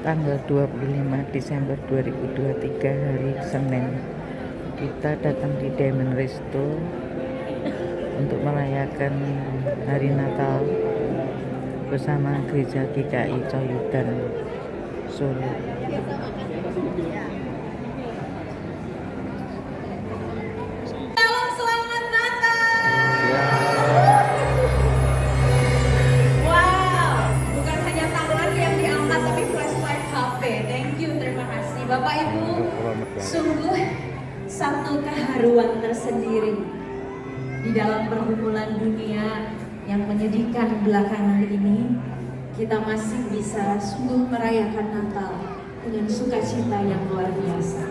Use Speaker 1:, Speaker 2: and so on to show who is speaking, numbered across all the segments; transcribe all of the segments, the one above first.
Speaker 1: tanggal 25 Desember 2023 hari Senin. Kita datang di Diamond Resto untuk merayakan hari Natal bersama Gereja GKI Coyudan Solo.
Speaker 2: Bapak Ibu, sungguh satu keharuan tersendiri di dalam pergumulan dunia yang menyedihkan belakangan ini. Kita masih bisa sungguh merayakan Natal dengan sukacita yang luar biasa.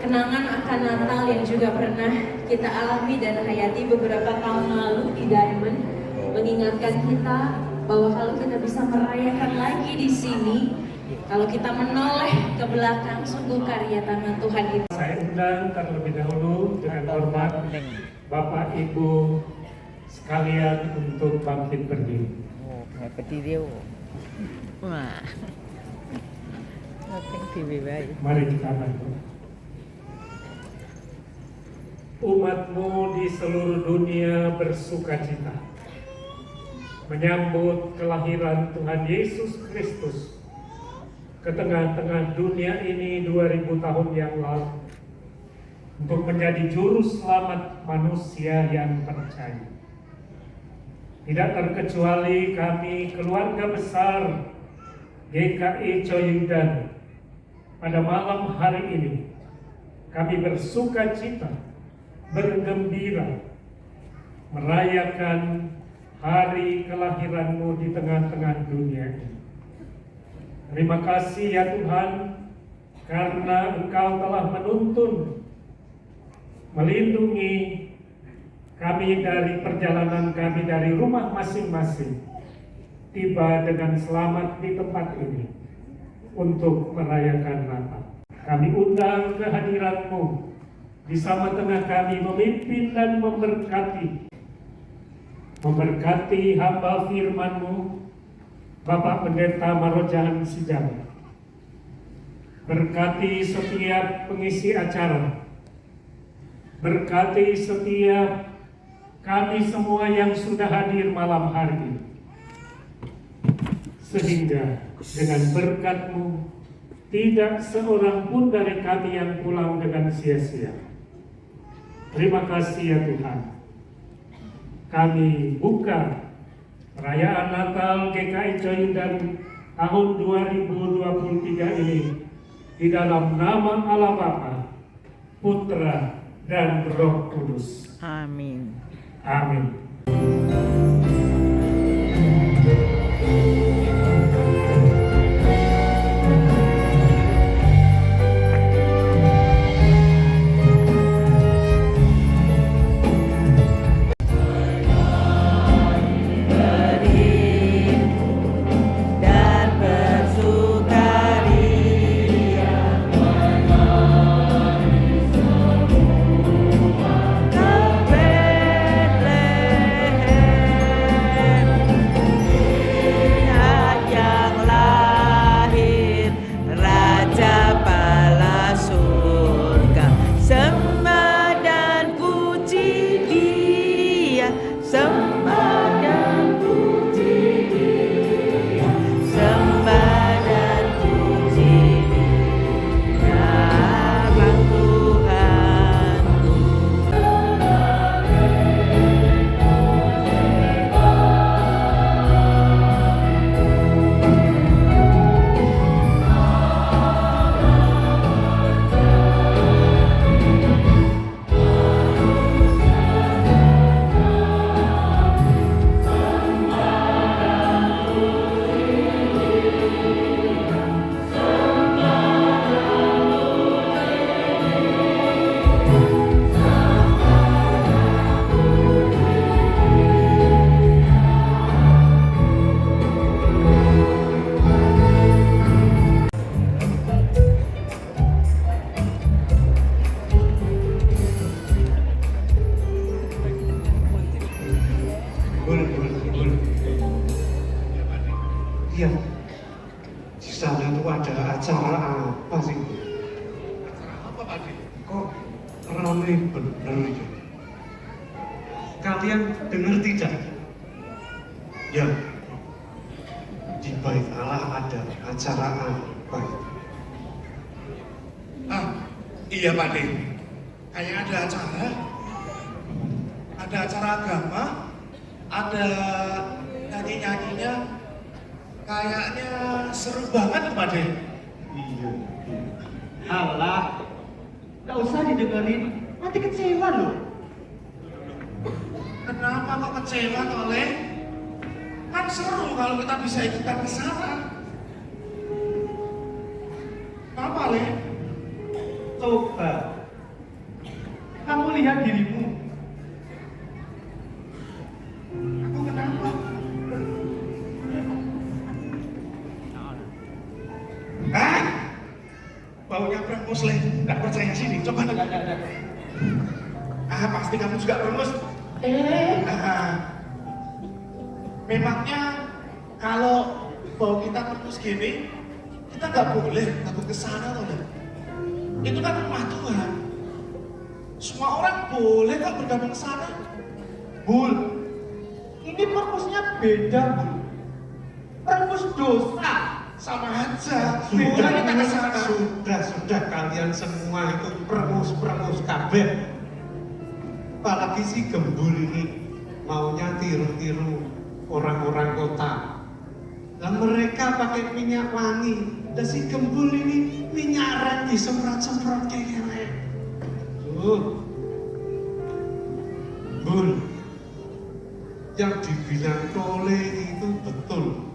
Speaker 2: Kenangan akan Natal yang juga pernah kita alami dan hayati beberapa tahun lalu di Diamond mengingatkan kita bahwa kalau kita bisa merayakan lagi di sini, kalau kita menoleh ke belakang, sungguh karya tangan Tuhan itu.
Speaker 3: Saya undang terlebih dahulu dengan hormat Bapak Ibu sekalian untuk bangkit berdiri.
Speaker 1: Oh, berdiri. Wah.
Speaker 3: Mari kita bantu. Umatmu di seluruh dunia bersukacita menyambut kelahiran Tuhan Yesus Kristus ke tengah-tengah dunia ini 2000 tahun yang lalu untuk menjadi juru selamat manusia yang percaya. Tidak terkecuali kami keluarga besar GKI Coyudan, pada malam hari ini kami bersuka cita, bergembira merayakan hari kelahiranmu di tengah-tengah dunia ini. Terima kasih ya Tuhan, karena Engkau telah menuntun, melindungi kami dari perjalanan kami dari rumah masing-masing, tiba dengan selamat di tempat ini untuk merayakan Natal. Kami undang kehadiran-Mu di sama-tengah kami, memimpin dan memberkati hamba firman-Mu, Bapak Pendeta Marojahan Sijam. Berkati setiap pengisi acara, berkati setiap kami semua yang sudah hadir malam hari ini, sehingga dengan berkat-Mu tidak seorang pun dari kami yang pulang dengan sia-sia. Terima kasih ya Tuhan. Kami buka perayaan Natal GKI Coyudan tahun 2023 ini di dalam nama Allah Bapa, Putra, dan Roh Kudus.
Speaker 1: Amin.
Speaker 3: Amin.
Speaker 4: Di sana tuh ada acara apa sih?
Speaker 5: Acara apa Pak De?
Speaker 4: Kok ramai bener ya? Kalian dengar tidak? Ya, di Bait Allah ada acara apa?
Speaker 5: Ah, iya Pak De. Kayak ada acara. Ada acara agama. Ada nyanyi-nyanyinya. Kayaknya seru banget Pak De.
Speaker 4: Iya.
Speaker 6: Alah, gak usah didengerin, nanti kecewa loh.
Speaker 5: Kenapa kok kecewa Toleh? Kan seru kalau kita bisa ikutan ke sana. Kenapa Le?
Speaker 6: Coba, kamu lihat dirimu.
Speaker 5: Aku kenapa? Ah! Baunya berangus Le. Gak percaya sini, coba nih. Ah, pasti kamu juga berangus. Memangnya kalau bau kita terus gini, kita nggak boleh takut ke sana loh. Itu kan rumah Tuhan. Semua orang boleh kok bergabung ke sana.
Speaker 6: Bul, ini perpusnya beda, Bul. Perpus dosa.
Speaker 5: Sama aja.
Speaker 4: Sudah,
Speaker 5: Boleh kita ke sana.
Speaker 4: sudah kalian semua itu premus kabeh. Apalagi si Gembul ini maunya tiru-tiru orang-orang kota. Lah mereka pakai minyak wangi, dan si Gembul ini minyak red disemprot-semprot kayak gini. Bul, yang dibilang Toleh itu betul.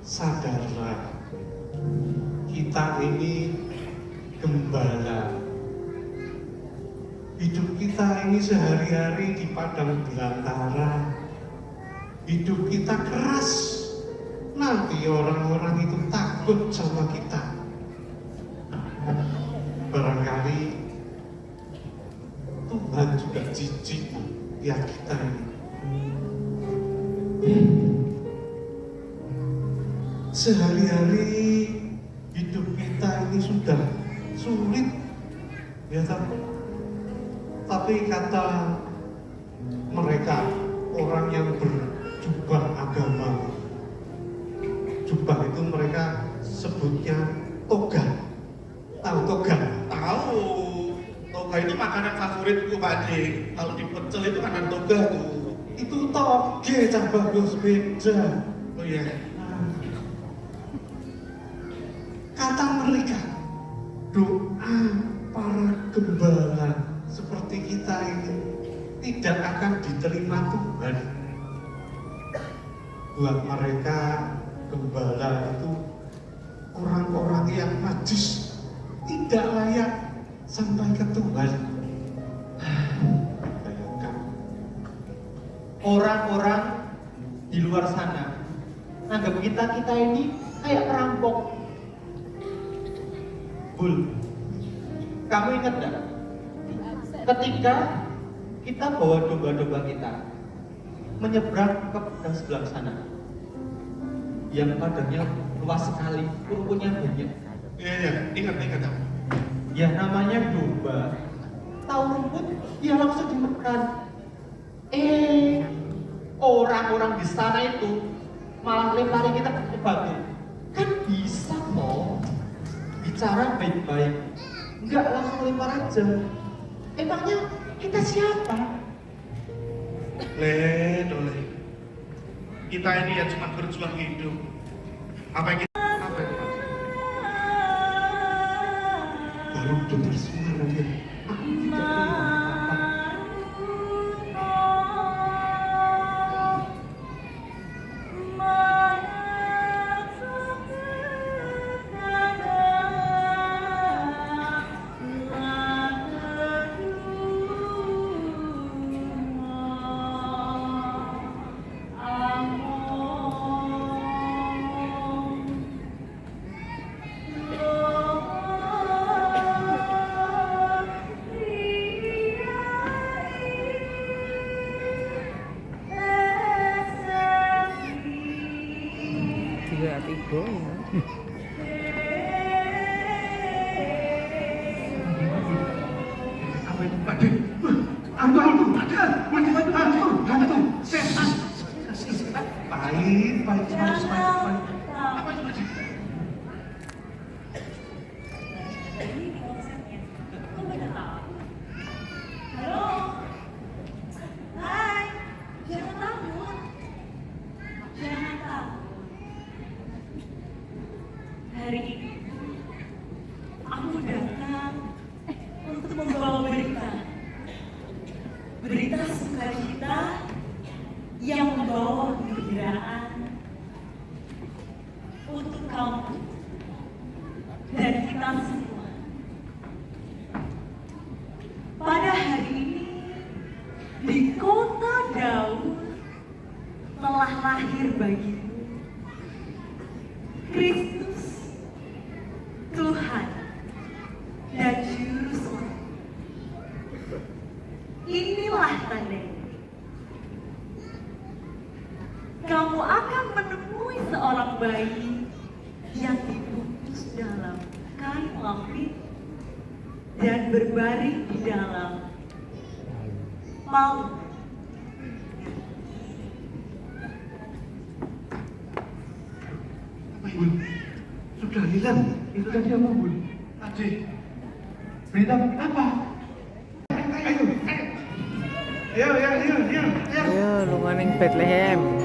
Speaker 4: Sadarlah, kita ini gembala. Hidup kita ini sehari-hari di padang belantara. Hidup kita keras. Nanti orang-orang itu takut sama kita. Barangkali Tuhan juga jijik lihat kita ini. Sehari-hari hidup kita ini sudah sulit, ya tapi kata mereka orang yang berjubah agama, jubah itu mereka sebutnya toga. Tahu toga?
Speaker 5: Tahu. Toga itu makanan favoritku Pak De. Kalau di pecel itu kanan toga tuh.
Speaker 4: Itu toge, cah bagus beda.
Speaker 5: Oh iya.
Speaker 4: Kata mereka, doa para gembala seperti kita ini tidak akan diterima Tuhan. Buat mereka, gembala itu orang-orang yang najis, tidak layak sampai ke Tuhan. Bayangkan.
Speaker 6: Orang-orang di luar sana anggap kita ini kayak perampok. Bul, kamu ingat gak? Ketika kita bawa domba-domba kita menyeberang ke padang sebelah sana, yang padangnya luas sekali, rumputnya banyak.
Speaker 5: Iya, ingat aku.
Speaker 6: Ya namanya domba, tahu rumput, dia langsung dimakan. Orang-orang di sana itu malah lempari kita pakai batu. Kan bisa kok bicara baik-baik, nggak langsung lempar aja. Emangnya kita siapa?
Speaker 5: Dole. Kita ini ya cuma berjuang hidup. Apa yang kita
Speaker 4: Baru dengar suara dia. Aku tidak dengar apa-apa.
Speaker 1: gede ya.
Speaker 5: Apa itu Pak De? Hantu. Setan. Baik. Apa itu Pak De?
Speaker 2: Halo. Hai. Jangan takut. Jangan takut. Hari ini aku datang untuk membawa berita. Berita sukacita yang membawa kegembiraan untuk kamu dan kita semua. Pada hari ini di kota Daud telah lahir bagimu Kristus, Tuhan dan Juru Selamat. Inilah tandanya. Kamu akan menemui seorang bayi yang dibungkus dalam kain lapis dan berbaring di dalam maut.
Speaker 5: Apa Ibu? Sudah hilang. Itu tadi apa Bu? Tadi. Berita apa? Ayo.
Speaker 1: Ayo lunga ning Bethlehem.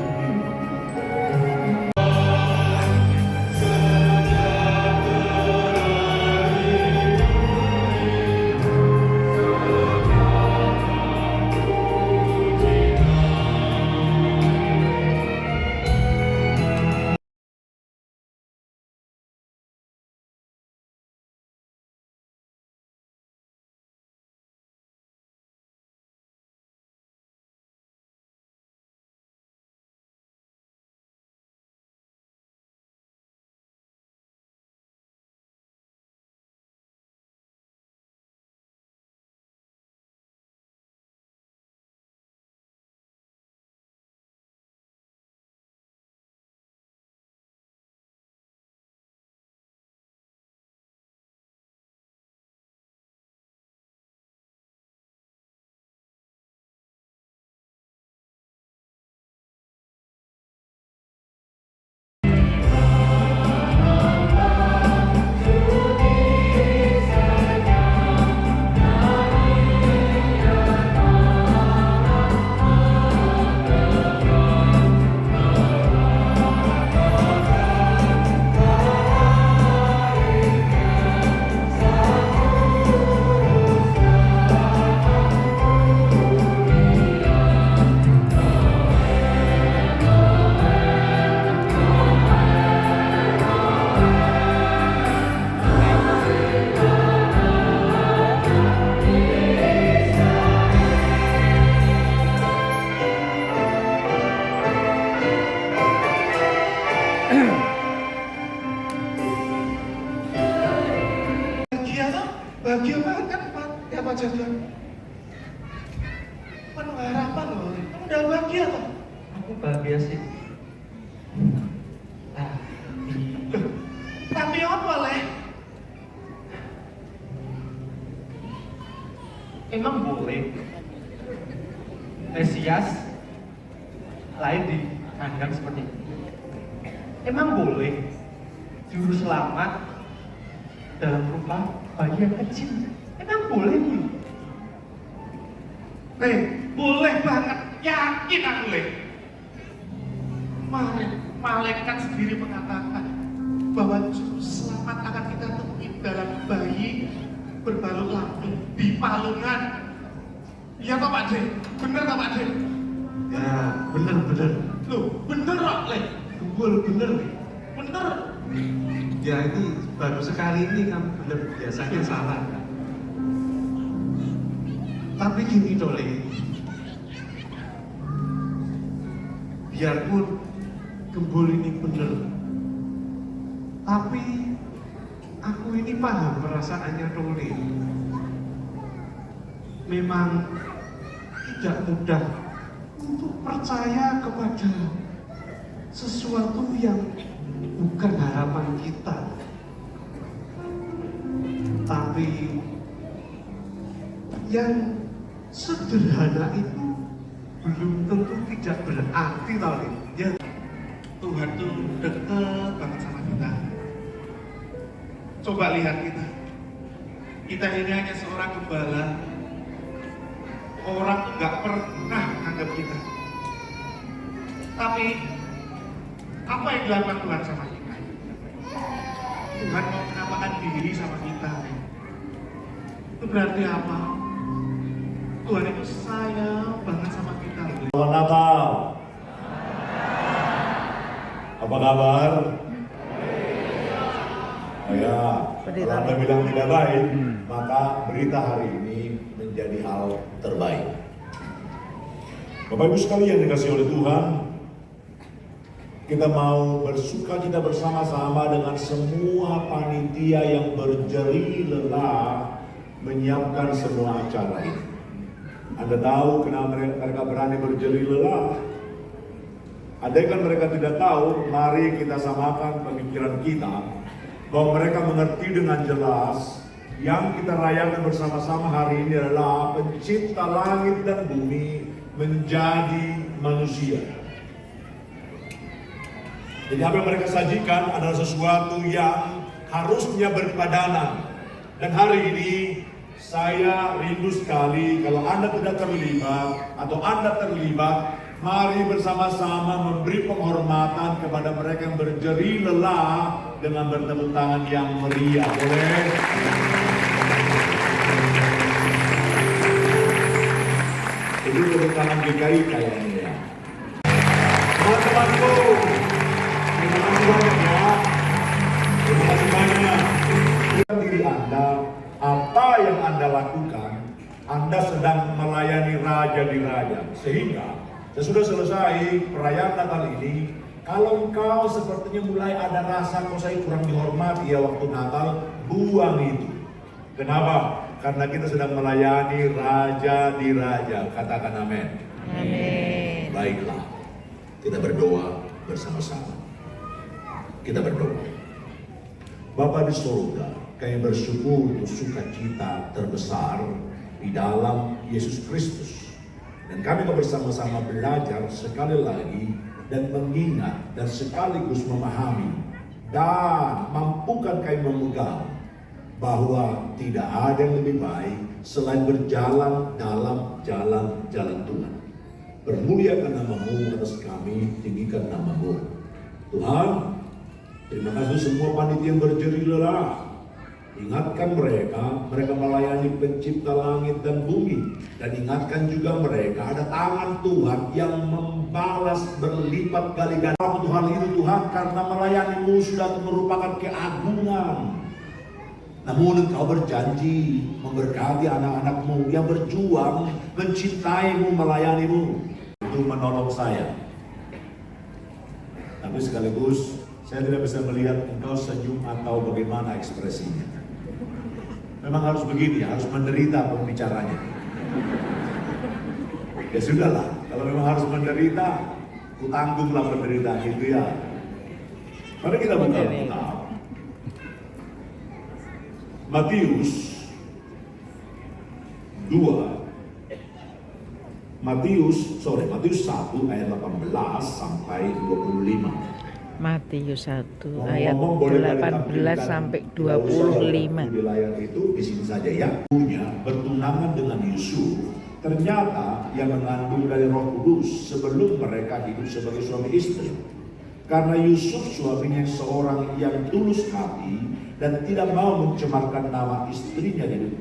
Speaker 5: Bahagia banget kan Pak? Ya Pak Jadon. Penuh harapan loh. Kamu udah bahagia toh?
Speaker 6: Aku bahagia sih.
Speaker 5: Tapi apa leh?
Speaker 6: Emang boleh Mesias lahir di kandang seperti ini? Emang boleh Juru Selamat dalam rupa bayi yang kecil? Emang boleh Bu?
Speaker 5: Boleh banget. Yakin aku leh. Malaikat sendiri mengatakan bahwa Juru Selamat akan kita temui dalam bayi berbalut lampin di palungan. Iya toh Pak D? Bener toh Pak D?
Speaker 4: Ya, bener.
Speaker 5: Loh, bener kok leh.
Speaker 4: Bener.
Speaker 5: Bener.
Speaker 4: Ya ini baru sekali ini kamu bener, biasanya salah. Tapi gini Dole, biarpun gembul ini bener, tapi aku ini paham perasaannya Dole. Memang tidak mudah untuk percaya kepada sesuatu yang bukan harapan kita, tapi yang sederhana itu belum tentu tidak berarti tadi. Ya,
Speaker 5: Tuhan tuh deket banget sama kita. Coba lihat kita. Kita ini hanya seorang gembala. Orang nggak pernah anggap kita. Tapi apa yang dilakukan Tuhan sama kita? Tuhan mau menampakkan diri sama kita. Itu berarti apa? Tuhan itu sayang banget sama kita.
Speaker 7: Selamat Natal. Apa kabar? Oh ya, kalau Anda bilang tidak baik, maka berita hari ini menjadi hal terbaik. Bapak Ibu sekalian dikasih oleh Tuhan, kita mau bersukacita bersama-sama dengan semua panitia yang berjeri lelah menyiapkan semua acara ini. Anda tahu kenapa mereka berani berjeri lelah? Andai kan mereka tidak tahu, mari kita samakan pemikiran kita bahwa mereka mengerti dengan jelas yang kita rayakan bersama-sama hari ini adalah pencipta langit dan bumi menjadi manusia. Jadi apa yang mereka sajikan adalah sesuatu yang harusnya berpadanan. Dan hari ini saya rindu sekali kalau Anda tidak terlibat atau Anda terlibat, mari bersama-sama memberi penghormatan kepada mereka yang berjeri lelah dengan bertepuk tangan yang meriah. Boleh? Itu tepuk tangan GKI kayaknya ya. Teman-temanku, terima kasih banyak ya. Terima kasih banyak. Diri Anda, apa yang Anda lakukan, Anda sedang melayani Raja di Raja. Sehingga sesudah selesai perayaan Natal ini, kalau engkau sepertinya mulai ada rasa kok saya kurang dihormati ya waktu Natal, buang itu. Kenapa? Karena kita sedang melayani Raja di Raja. Katakan amin.
Speaker 1: Amin.
Speaker 7: Baiklah, kita berdoa bersama-sama. Kita berdoa. Bapa di surga, kami bersyukur untuk sukacita terbesar di dalam Yesus Kristus. Dan kami bersama-sama belajar sekali lagi dan mengingat dan sekaligus memahami dan mampukan kami memegang bahwa tidak ada yang lebih baik selain berjalan dalam jalan-jalan Tuhan. Bermuliakan nama-Mu atas kami, tinggikan nama-Mu. Tuhan, terima kasih semua panitia yang berjeri lelah. Ingatkan mereka melayani pencipta langit dan bumi. Dan ingatkan juga mereka ada tangan Tuhan yang membalas berlipat kali ganda. Tuhan itu Tuhan, karena melayanimu sudah merupakan keagungan. Namun engkau berjanji memberkati anak-anakmu yang berjuang, mencintaimu, melayanimu. Itu menolong saya. Tapi sekaligus saya tidak bisa melihat engkau senyum atau bagaimana ekspresinya. Memang harus begini, harus menderita pembicaranya. Ya sudahlah, kalau memang harus menderita, kutanggunglah penderitaan itu ya. Mari kita buka kitab Matius 1 ayat 18 sampai 25.
Speaker 1: Matius 1 ayat 18 sampai 25.
Speaker 7: Di layar itu di sini saja ya. Punya bertunangan dengan Yusuf, ternyata yang mengandung dari Roh Kudus sebelum mereka hidup sebagai suami istri. Karena Yusuf suaminya seorang yang tulus hati dan tidak mau mencemarkan nama istrinya di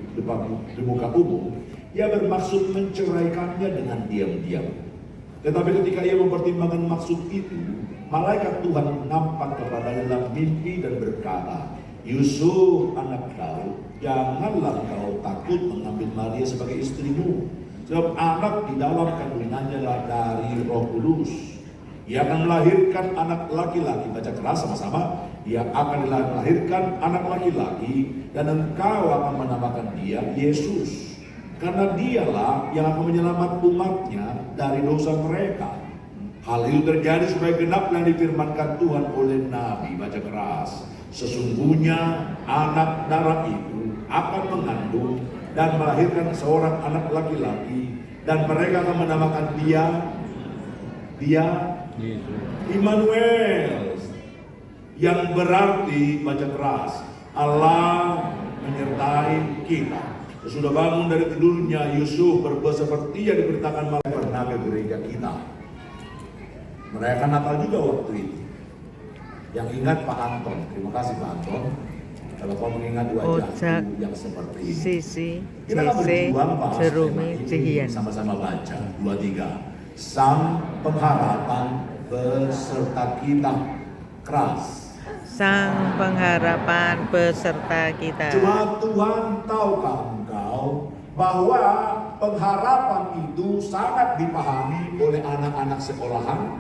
Speaker 7: muka umum, ia bermaksud menceraikannya dengan diam-diam. Tetapi ketika ia mempertimbangkan maksud itu, malaikat Tuhan nampak kepadanya dalam mimpi dan berkata, Yusuf anak Daud, janganlah kau takut mengambil Maria sebagai istrimu, sebab anak di dalam kandungannya adalah dari Roh Kudus. Ia akan melahirkan anak laki-laki, baca keras sama-sama. Ia akan melahirkan anak laki-laki dan engkau akan menamakan dia Yesus. Karena dialah yang akan menyelamatkan umatnya dari dosa mereka. Hal itu terjadi supaya genap yang difirmankan Tuhan oleh Nabi. Baca keras. Sesungguhnya anak darah itu akan mengandung dan melahirkan seorang anak laki-laki, dan mereka akan menamakan dia Immanuel, yang berarti, baca keras, Allah menyertai kita. Sesudah bangun dari tidurnya, Yusuf berbuat seperti yang diberitakan malam pernah ke gereja kita. Merayakan Natal juga waktu itu. Yang ingat Pak Anton, terima kasih Pak Anton. Kalau kau mengingat wajahku yang seperti ini.
Speaker 1: Sisi,
Speaker 7: Kita akan berjuang bahas tema
Speaker 1: Jerome,
Speaker 7: ini,
Speaker 1: Cihian.
Speaker 7: sama-sama baca 2-3. Sang pengharapan beserta kita. Keras.
Speaker 1: Sang pengharapan beserta kita.
Speaker 7: Cuma Tuhan tahukah engkau bahwa pengharapan itu sangat dipahami oleh anak-anak sekolahan?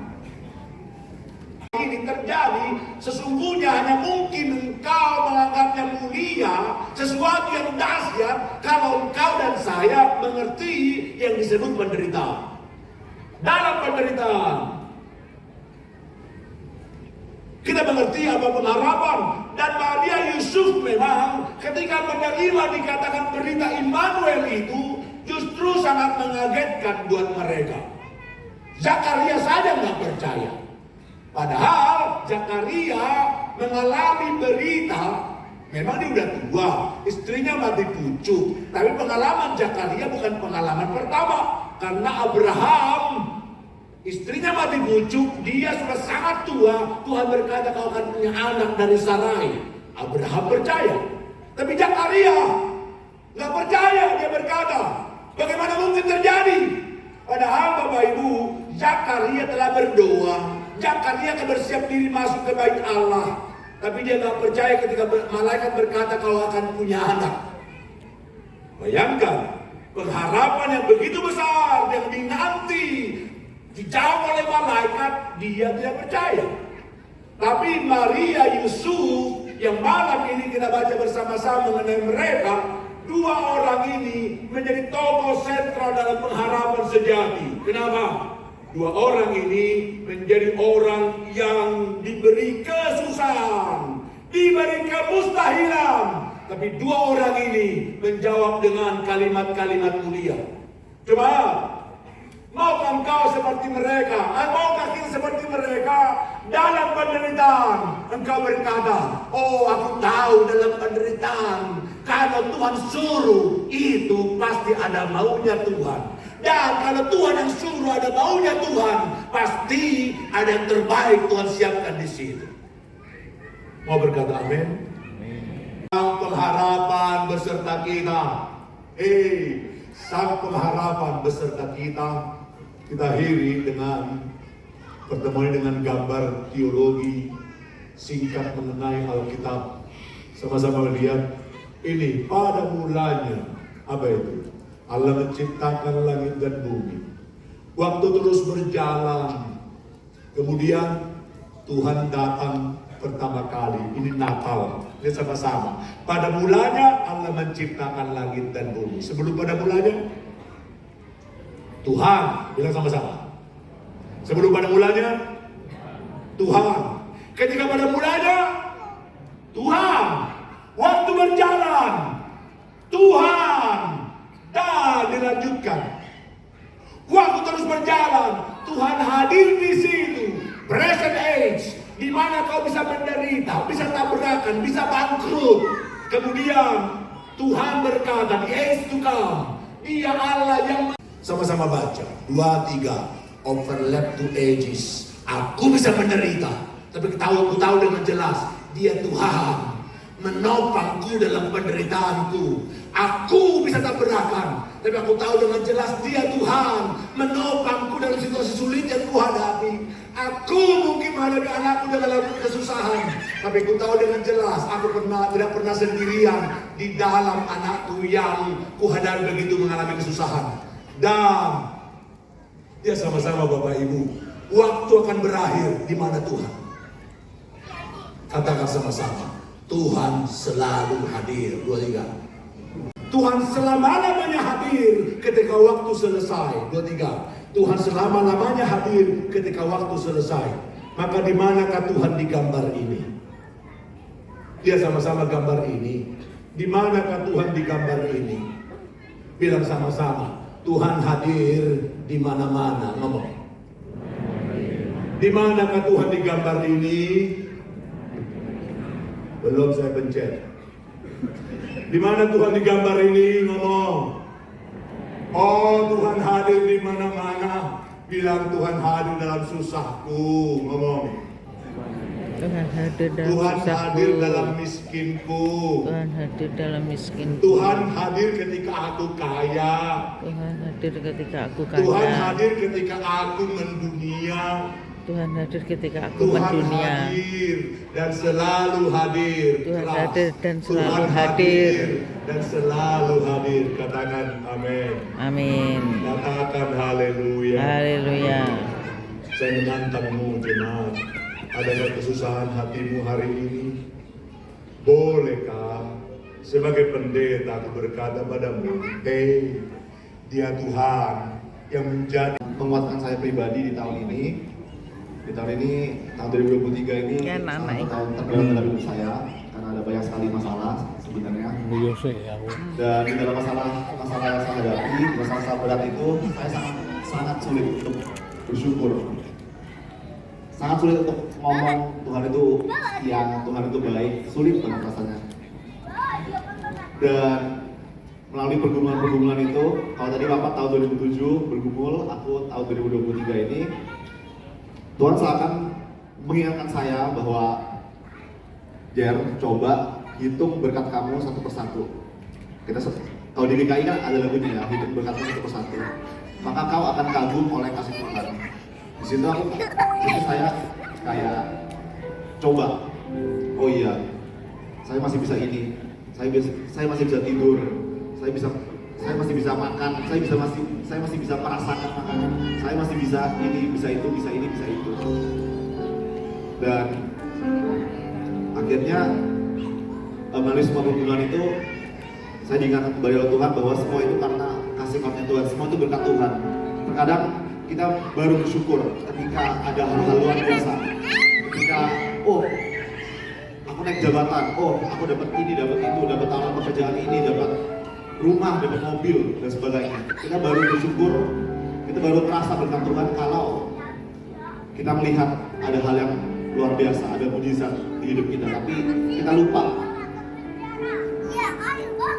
Speaker 7: Ini terjadi, sesungguhnya hanya mungkin engkau menganggapnya mulia, sesuatu yang dahsyat, kalau engkau dan saya mengerti yang disebut penderitaan. Dalam penderitaan, kita mengerti apa pengharapan. Dan Maria Yusuf memang ketika menerima dikatakan berita Immanuel itu justru sangat mengagetkan buat mereka. Zakaria saja nggak percaya. Padahal Zakaria mengalami berita, memang dia udah tua, istrinya mati pucuk. Tapi pengalaman Zakaria bukan pengalaman pertama. Karena Abraham, istrinya mati pucuk, dia sudah sangat tua. Tuhan berkata kau akan punya anak dari Sarai. Abraham percaya. Tapi Zakaria nggak percaya, dia berkata, bagaimana mungkin terjadi? Padahal Bapak Ibu, Zakaria telah berdoa. Zakaria akan bersiap diri masuk ke bait Allah. Tapi dia nggak percaya ketika malaikat berkata kau akan punya anak. Bayangkan, pengharapan yang begitu besar yang dinanti dijawab oleh malaikat, dia tidak percaya. Tapi Maria Yusuf yang malam ini kita baca bersama-sama mengenai mereka, dua orang ini menjadi tokoh sentral dalam pengharapan sejati. Kenapa? Dua orang ini menjadi orang yang diberi kesusahan, diberi kemustahilan. Tapi dua orang ini menjawab dengan kalimat-kalimat mulia. Coba, maukah engkau seperti mereka? Maukah kita seperti mereka? Dalam penderitaan, engkau berkata, oh aku tahu dalam penderitaan, kalau Tuhan suruh, itu pasti ada maunya Tuhan. Dan kalau Tuhan yang suruh ada maunya Tuhan, pasti ada yang terbaik Tuhan siapkan di situ. Mau berkata amin? Sang pengharapan beserta kita. Sang pengharapan beserta kita. Kita akhiri dengan pertemuan dengan gambar teologi singkat mengenai Alkitab. Sama-sama melihat ini pada mulanya apa itu? Allah menciptakan langit dan bumi. Waktu terus berjalan. Kemudian Tuhan datang pertama kali. Ini Natal. Lihat sama-sama. Pada mulanya Allah menciptakan langit dan bumi. Sebelum pada mulanya Tuhan. Bilang sama-sama. Sebelum pada mulanya Tuhan. Ketika pada mulanya Tuhan. Waktu berjalan Tuhan. Dan dilanjutkan. Waktu terus berjalan, Tuhan hadir di situ. Present age, di mana kau bisa menderita, bisa tabrakan, bisa bangkrut. Kemudian Tuhan berkata, di age to come, Dia Allah yang sama-sama baca. 2-3, overlap to ages. Aku bisa menderita, tapi aku tahu dengan jelas, Dia Tuhan menopangku dalam penderitaanku. Aku bisa tabrakan, tapi aku tahu dengan jelas Dia Tuhan menopangku dalam situasi sulit yang kuhadapi. Aku mungkin menghadapi anakku dalam kesusahan, tapi aku tahu dengan jelas aku tidak pernah sendirian di dalam anakku yang kuhadapi begitu mengalami kesusahan. Dan dia sama-sama Bapak Ibu, waktu akan berakhir di mana Tuhan? Katakan sama-sama, Tuhan selalu hadir. 2-3. Tuhan selama-lamanya hadir ketika waktu selesai. 2-3. Tuhan selama-lamanya hadir ketika waktu selesai. Maka di manakah Tuhan di gambar ini? Dia sama-sama gambar ini. Di manakah Tuhan di gambar ini? Bilang sama-sama, Tuhan hadir di mana-mana. Ngomong. Di manakah Tuhan di gambar ini? Belum saya pencet. Di mana Tuhan di gambar ini? Ngomong. Oh, Tuhan hadir di mana-mana. Bilang Tuhan hadir dalam susahku. Ngomong.
Speaker 1: Tuhan hadir dalam
Speaker 7: Tuhan
Speaker 1: susahku.
Speaker 7: hadir dalam miskinku.
Speaker 1: Tuhan hadir dalam miskinku.
Speaker 7: Tuhan hadir ketika aku kaya.
Speaker 1: Tuhan hadir ketika aku
Speaker 7: Tuhan
Speaker 1: kaya.
Speaker 7: hadir ketika aku mendunia.
Speaker 1: Tuhan hadir ketika aku
Speaker 7: Tuhan
Speaker 1: mendunia.
Speaker 7: hadir dan selalu hadir.
Speaker 1: Tuhan
Speaker 7: Keras.
Speaker 1: hadir dan selalu
Speaker 7: Tuhan
Speaker 1: hadir.
Speaker 7: dan selalu hadir. Katakan amin.
Speaker 1: Amin.
Speaker 7: Katakan haleluya.
Speaker 1: Haleluya.
Speaker 7: Saya menantangmu jemaat. Adakah kesusahan hatimu hari ini? Bolehkah sebagai pendeta aku berkata padamu, hei, dia Tuhan yang menjadi
Speaker 5: Menguatkan saya pribadi di tahun ini. Di tahun ini, tahun 2023 ini
Speaker 1: Ya,
Speaker 5: salah
Speaker 1: anak.
Speaker 5: satu tahun terberat dalam hidup saya karena ada banyak sekali masalah sebenarnya. Dan di dalam masalah yang saya hadapi, masalah berat itu, saya sangat sulit untuk bersyukur. Sangat sulit untuk ngomong Tuhan itu yang Tuhan itu baik, sulit banget rasanya. Dan melalui pergumulan-pergumulan itu, kalau tadi Bapak tahun 2007 bergumul, aku tahun 2023 ini, Tuhan seakan mengingatkan saya bahwa Jer, coba hitung berkat kamu satu persatu. Kalau di DKI kan ada lagunya ya, hitung berkatmu satu persatu. Maka kau akan kagum oleh kasih Tuhan. Di situ saya kayak coba, oh iya, saya masih bisa ini, saya masih bisa tidur, saya masih bisa makan, saya masih bisa merasakan makanan, saya masih bisa ini, bisa itu, bisa ini, bisa itu. Dan akhirnya melalui semua pergumulan itu, saya diingatkan kembali oleh Tuhan bahwa semua itu karena kasih karunia Tuhan, semua itu berkat Tuhan. Terkadang kita baru bersyukur ketika ada hal-hal luar biasa. Ketika, oh, aku naik jabatan, oh, aku dapat ini, dapat itu, dapat tawaran pekerjaan ini, dapat rumah, dapat mobil, dan sebagainya. Kita baru bersyukur, kita baru terasa berkat Tuhan kalau kita melihat ada hal yang luar biasa, ada mujizat di hidup kita. Tapi kita lupa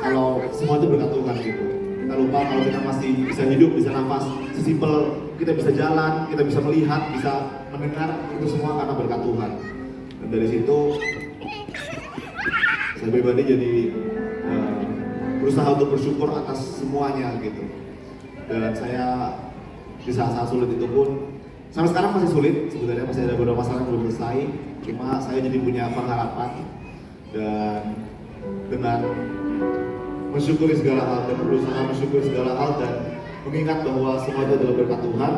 Speaker 5: kalau semua itu berkat Tuhan gitu. Kita lupa kalau kita masih bisa hidup, bisa nafas, sesimpel kita bisa jalan, kita bisa melihat, bisa mendengar, itu semua karena berkat Tuhan. Dan dari situ saya pribadi jadi berusaha untuk bersyukur atas semuanya gitu. Dan saya di saat-saat sulit itu pun sampai sekarang masih sulit, sebenarnya masih ada beberapa masalah yang belum selesai. Cuma saya jadi punya pengharapan dan dengan mensyukuri segala hal dan berusaha mensyukuri segala hal dan mengingat bahwa semua itu adalah berkat Tuhan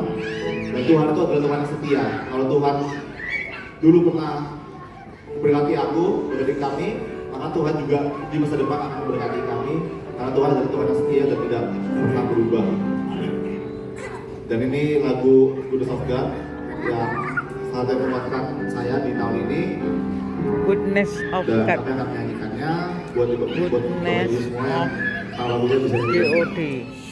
Speaker 5: dan Tuhan itu adalah Tuhan yang setia. Kalau Tuhan dulu pernah memberkati aku, memberkati kami, maka Tuhan juga di masa depan akan memberkati kami karena Tuhan adalah Tuhan yang setia dan tidak pernah berubah. Dan ini lagu Goodness of God yang sangat menguatkan saya di tahun ini.
Speaker 1: Goodness of
Speaker 5: Dan
Speaker 1: God.
Speaker 5: kami akan menyanyikannya buat ibu
Speaker 1: Goodness
Speaker 5: semua yang
Speaker 1: of
Speaker 5: kalau lagunya bisa dinyanyikan.
Speaker 1: God.
Speaker 8: Yeah.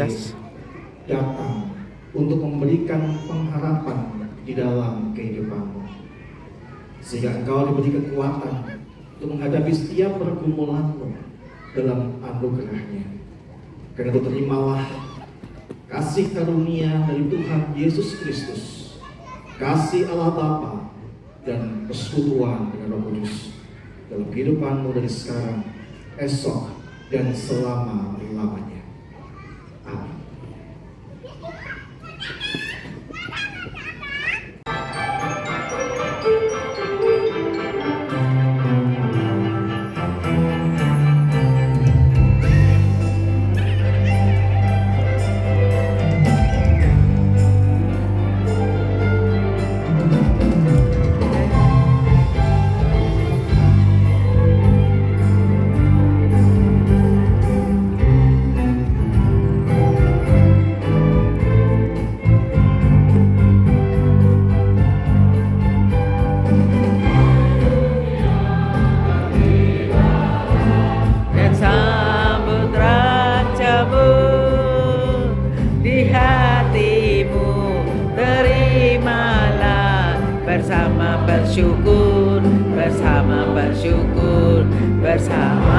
Speaker 1: atas.
Speaker 6: datang untuk memberikan pengharapan di dalam kehidupanmu, sehingga engkau diberi kekuatan untuk menghadapi setiap pergumulanmu dalam anugerahnya. Karena itu terimalah kasih karunia dari Tuhan Yesus Kristus, kasih Allah Bapa, dan persekutuan dengan Roh Kudus dalam kehidupanmu dari sekarang, esok, dan selama-lamanya. Amin.
Speaker 1: Dan sambut rajamu di hatimu, terimalah bersama bersyukur, bersama bersyukur, bersama